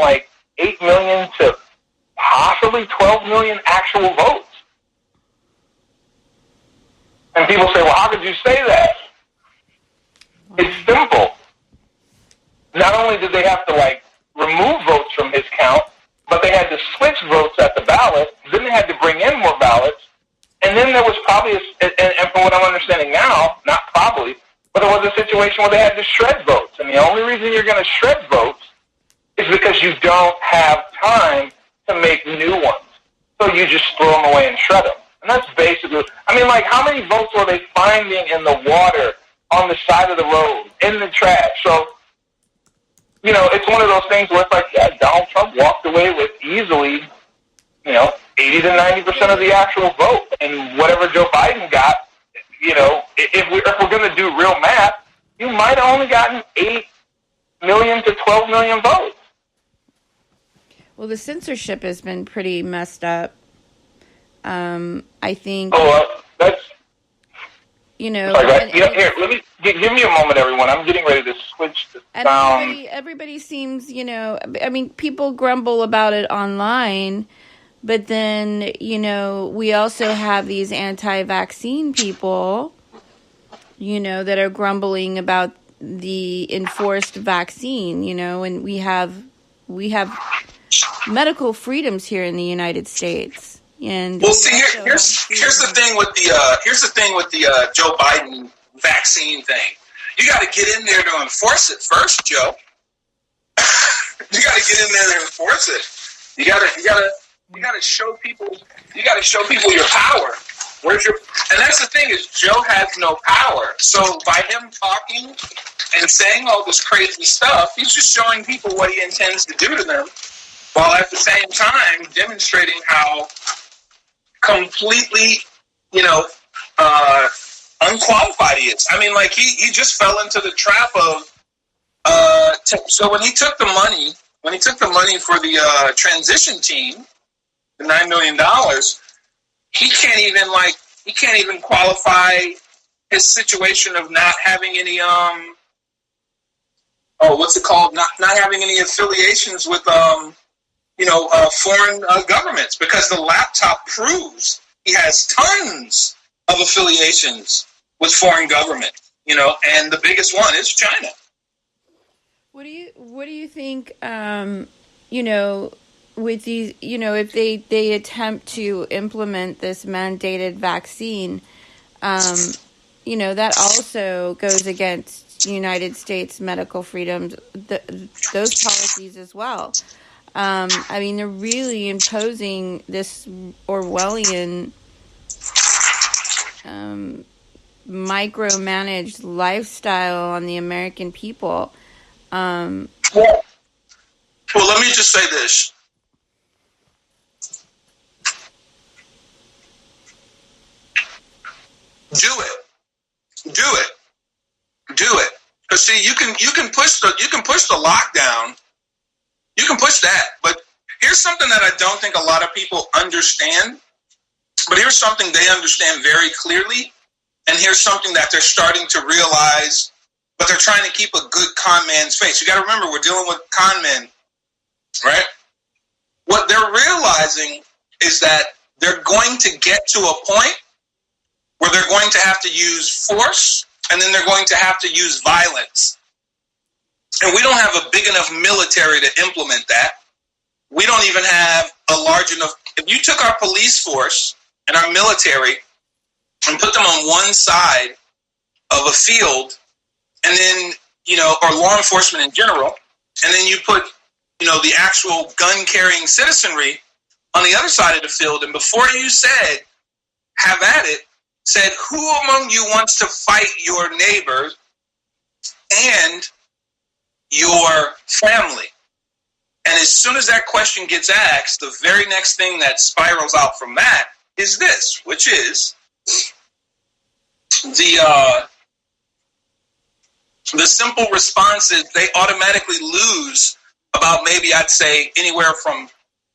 like 8 million to possibly 12 million actual votes. And people say, well, how could you say that? It's simple. Not only did they have to, like, remove votes from his count, but they had to switch votes at the ballot. Then they had to bring in more ballots. And then there was probably, and from what I'm understanding now, not probably, but there was a situation where they had to shred votes. And the only reason you're going to shred votes is because you don't have time to make new ones. So you just throw them away and shred them. And that's basically, I mean, like, how many votes were they finding in the water, on the side of the road, in the trash? So, you know, it's one of those things where it's like, yeah, Donald Trump walked away with easily, 80 to 90% of the actual vote. And whatever Joe Biden got, if we're going to do real math, you might have only gotten 8 million to 12 million votes. Well, the censorship has been pretty messed up. I think. That's. Here, let me give me a moment, everyone. I'm getting ready to switch the sound. And everybody seems, people grumble about it online, but then, we also have these anti-vaccine people, that are grumbling about the enforced vaccine, and we have medical freedoms here in the United States. And well, see, here's the thing with the Joe Biden vaccine thing. You got to get in there to enforce it first, Joe. You got to get in there to enforce it. You got to show people. You got to show people your power. And that's the thing is Joe has no power. So by him talking and saying all this crazy stuff, he's just showing people what he intends to do to them, while at the same time demonstrating how completely, unqualified he is. I mean, like he just fell into the trap of. So when he took the money for the transition team, the $9 million, he can't even qualify his situation of not having any what's it called? Not having any affiliations with foreign governments, because the laptop proves he has tons of affiliations with foreign government, and the biggest one is China. What do you think, with these, if they attempt to implement this mandated vaccine, that also goes against United States medical freedoms, those policies as well. They're really imposing this Orwellian, micromanaged lifestyle on the American people. Well, let me just say this. Do it. Because see, you can push the lockdown. You can push that, but here's something that I don't think a lot of people understand. But here's something they understand very clearly, and here's something that they're starting to realize, but they're trying to keep a good con man's face. You got to remember, we're dealing with con men, right? What they're realizing is that they're going to get to a point where they're going to have to use force, and then they're going to have to use violence. And we don't have a big enough military to implement that. We don't even have a large enough. If you took our police force and our military and put them on one side of a field, and then, or law enforcement in general, and then you put, the actual gun-carrying citizenry on the other side of the field, and before you said, have at it, said, who among you wants to fight your neighbors and your family? And as soon as that question gets asked, the very next thing that spirals out from that is this, which is the simple response is they automatically lose about, maybe I'd say, anywhere from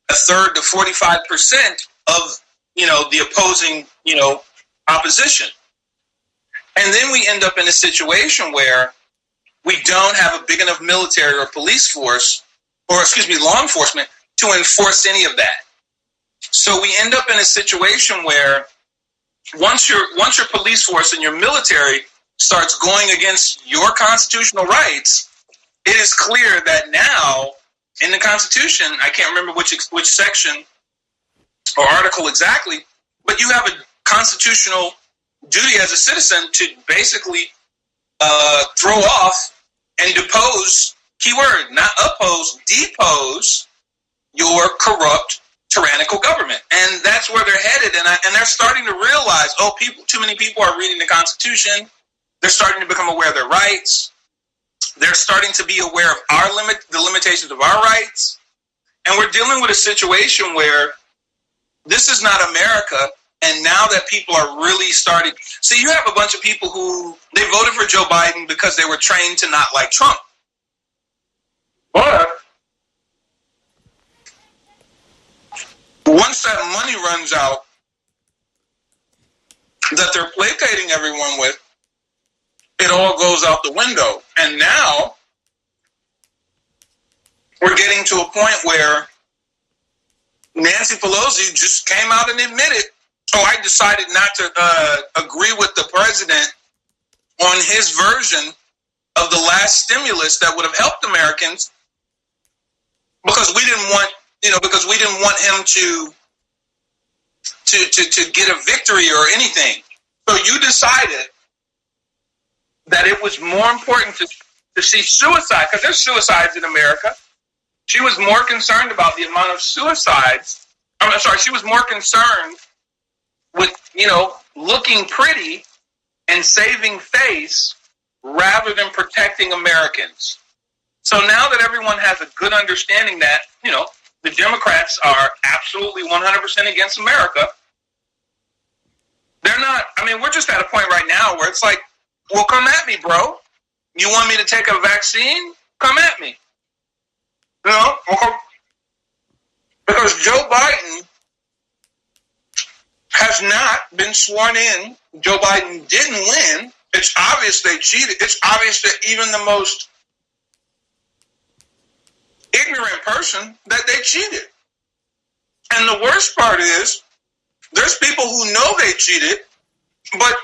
a third to 45% of, the opposing, opposition. And then we end up in a situation where we don't have a big enough military or police force law enforcement to enforce any of that. So we end up in a situation where once your police force and your military starts going against your constitutional rights, it is clear that now in the Constitution, I can't remember which section or article exactly, but you have a constitutional duty as a citizen to basically throw off and depose, keyword, not oppose, depose your corrupt, tyrannical government. And that's where they're headed. And they're starting to realize, too many people are reading the Constitution. They're starting to become aware of their rights. They're starting to be aware of the limitations of our rights. And we're dealing with a situation where this is not America. And now that people are really starting, see, you have a bunch of people who they voted for Joe Biden because they were trained to not like Trump. But once that money runs out that they're placating everyone with, it all goes out the window. And now we're getting to a point where Nancy Pelosi just came out and admitted, I decided not to agree with the president on his version of the last stimulus that would have helped Americans because we didn't want him to get a victory or anything. So you decided that it was more important to see suicide, because there's suicides in America. She was more concerned about the amount of suicides. She was more concerned with, looking pretty and saving face rather than protecting Americans. So now that everyone has a good understanding that, the Democrats are absolutely 100% against America, they're not, we're just at a point right now where it's like, well, come at me, bro. You want me to take a vaccine? Come at me. Because Joe Biden has not been sworn in. Joe Biden didn't win. It's obvious they cheated. It's obvious that even the most ignorant person that they cheated. And the worst part is there's people who know they cheated, but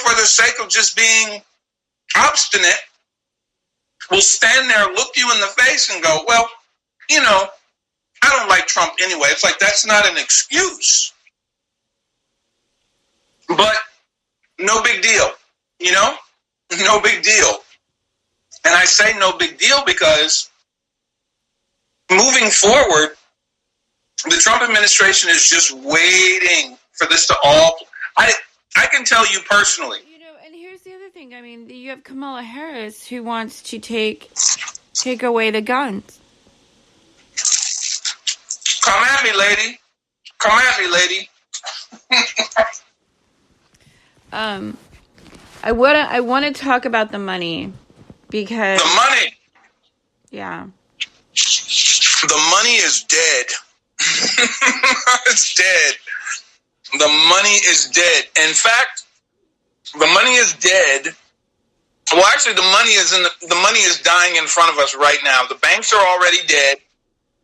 for the sake of just being obstinate, will stand there, look you in the face and go, well, I don't like Trump anyway. It's like, that's not an excuse. But no big deal, no big deal. And I say no big deal because moving forward, the Trump administration is just waiting for this to all... I can tell you personally. And here's the other thing. You have Kamala Harris who wants to take away the guns. Come at me, lady. Come at me, lady. I want to talk about the money because the money. Yeah. The money is dead. It's dead. The money is dead. In fact, the money is dead. Well, actually, the money is dying in front of us right now. The banks are already dead.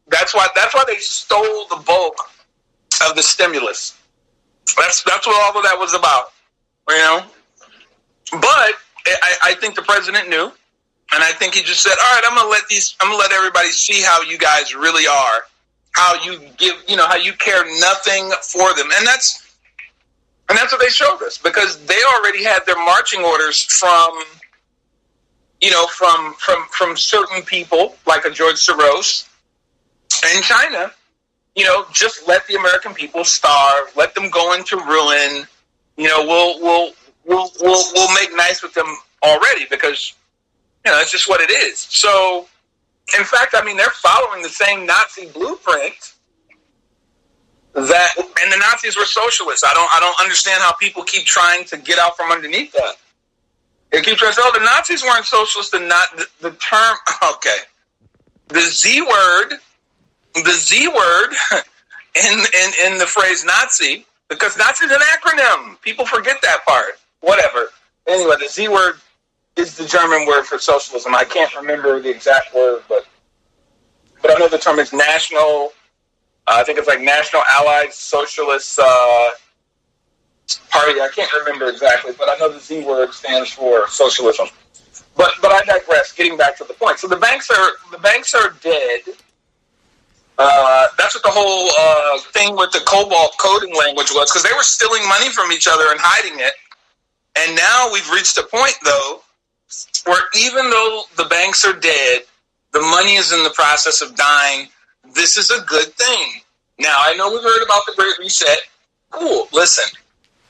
That's why they stole the bulk of the stimulus. That's what all of that was about, But I think the president knew, and I think he just said, "All right, I'm gonna let everybody see how you guys really are, how you give, how you care nothing for them," and that's what they showed us, because they already had their marching orders from certain people like a George Soros in China. Just let the American people starve, let them go into ruin. We'll make nice with them already because it's just what it is. So, in fact, they're following the same Nazi blueprint and the Nazis were socialists. I don't understand how people keep trying to get out from underneath that. They keep trying to say, the Nazis weren't socialists, and not the term. Okay, the Z word in the phrase Nazi, because Nazi is an acronym. People forget that part. Whatever. Anyway, the Z word is the German word for socialism. I can't remember the exact word, but but I know the term is national. I think it's like National Allied Socialist Party. I can't remember exactly, but I know the Z word stands for socialism. But I digress. Getting back to the point, so the banks are dead. That's what the whole thing with the Cobalt coding language was, because they were stealing money from each other and hiding it. And now we've reached a point, though, where even though the banks are dead, the money is in the process of dying. This is a good thing. Now, I know we've heard about the Great Reset. Cool. Listen,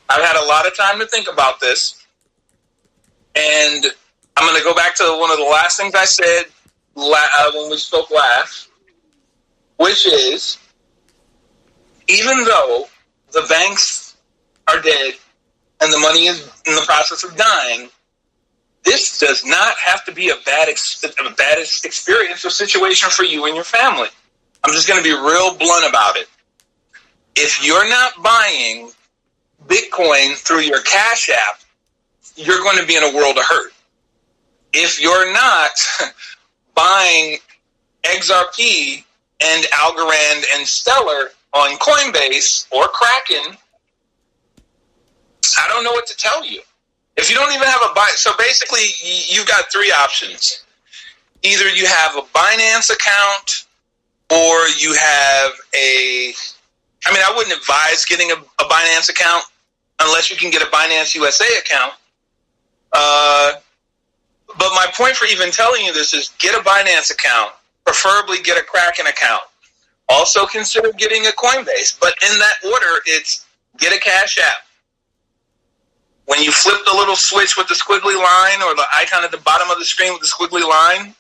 I've had a lot of time to think about this. And I'm going to go back to one of the last things I said when we spoke last, which is, even though the banks are dead and the money is in the process of dying, this does not have to be a bad experience or situation for you and your family. I'm just going to be real blunt about it. If you're not buying Bitcoin through your Cash App, you're going to be in a world of hurt. If you're not buying XRP and Algorand and Stellar on Coinbase or Kraken, I don't know what to tell you. If you don't even have a buy, so basically you've got three options. Either you have a Binance account, or you have I wouldn't advise getting a Binance account unless you can get a Binance USA account. But my point for even telling you this is get a Binance account, preferably get a Kraken account. Also consider getting a Coinbase, but in that order, it's get a Cash App. When you flip the little switch with the squiggly line or the icon at the bottom of the screen with the squiggly line,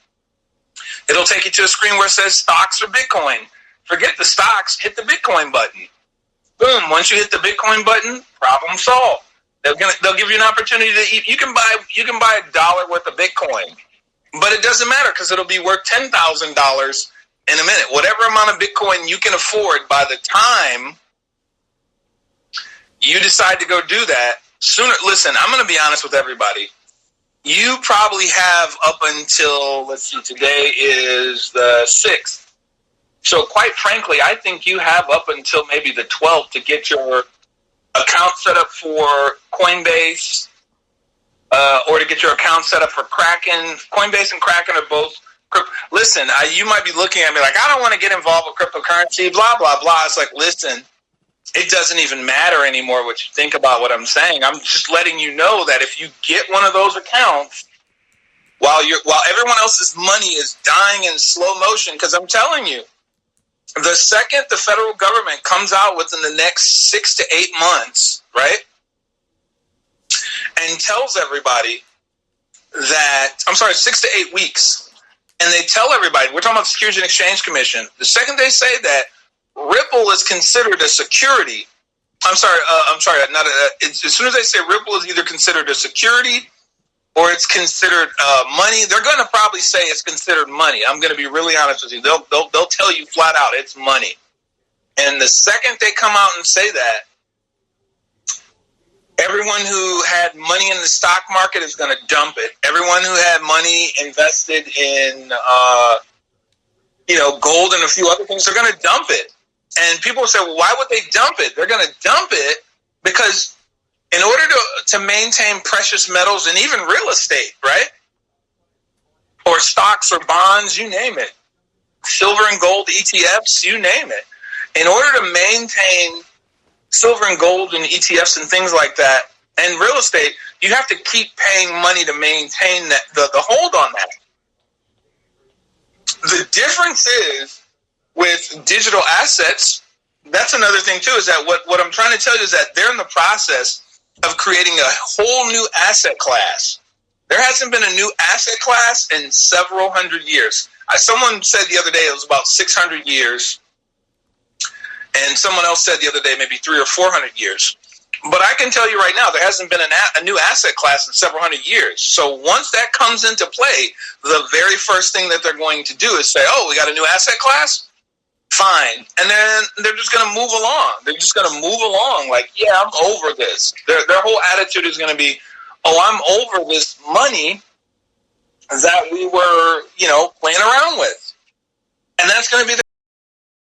it'll take you to a screen where it says stocks or Bitcoin. Forget the stocks, hit the Bitcoin button. Boom, once you hit the Bitcoin button, problem solved. They'll give you an opportunity to eat. You can buy $1 worth of Bitcoin, but it doesn't matter because it'll be worth $10,000 in a minute. Whatever amount of Bitcoin you can afford by the time you decide to go do that, sooner. Listen, I'm going to be honest with everybody. You probably have up until, today is the 6th. So quite frankly, I think you have up until maybe the 12th to get your account set up for Coinbase or to get your account set up for Kraken. Coinbase and Kraken are both. Listen, you might be looking at me like, I don't want to get involved with cryptocurrency, blah, blah, blah. It's like, listen, it doesn't even matter anymore what you think about what I'm saying. I'm just letting you know that if you get one of those accounts while everyone else's money is dying in slow motion, because I'm telling you, the second the federal government comes out within the next 6 to 8 months, right, and tells everybody that, 6 to 8 weeks, and they tell everybody, we're talking about the Securities and Exchange Commission, the second they say that Ripple is considered a security, as soon as they say Ripple is either considered a security or it's considered money, they're going to probably say it's considered money. I'm going to be really honest with you. They'll tell you flat out it's money. And the second they come out and say that, everyone who had money in the stock market is going to dump it. Everyone who had money invested in gold and a few other things, they're going to dump it. And people say, well, why would they dump it? They're going to dump it because in order to maintain precious metals and even real estate, right? Or stocks or bonds, you name it. Silver and gold ETFs, you name it. In order to maintain silver and gold and ETFs and things like that and real estate, you have to keep paying money to maintain that, the hold on that. The difference is with digital assets, that's another thing too, is that what I'm trying to tell you is that they're in the process of creating a whole new asset class. There hasn't been a new asset class in several hundred years. Someone said the other day it was about 600 years, and someone else said the other day maybe 300 or 400 years. But I can tell you right now, there hasn't been a new asset class in several hundred years. So once that comes into play, the very first thing that they're going to do is say, oh, we got a new asset class? Fine. And then they're just going to move along. They're just going to move along like, yeah, I'm over this. Their whole attitude is going to be, oh, I'm over this money that we were, playing around with. And that's going to be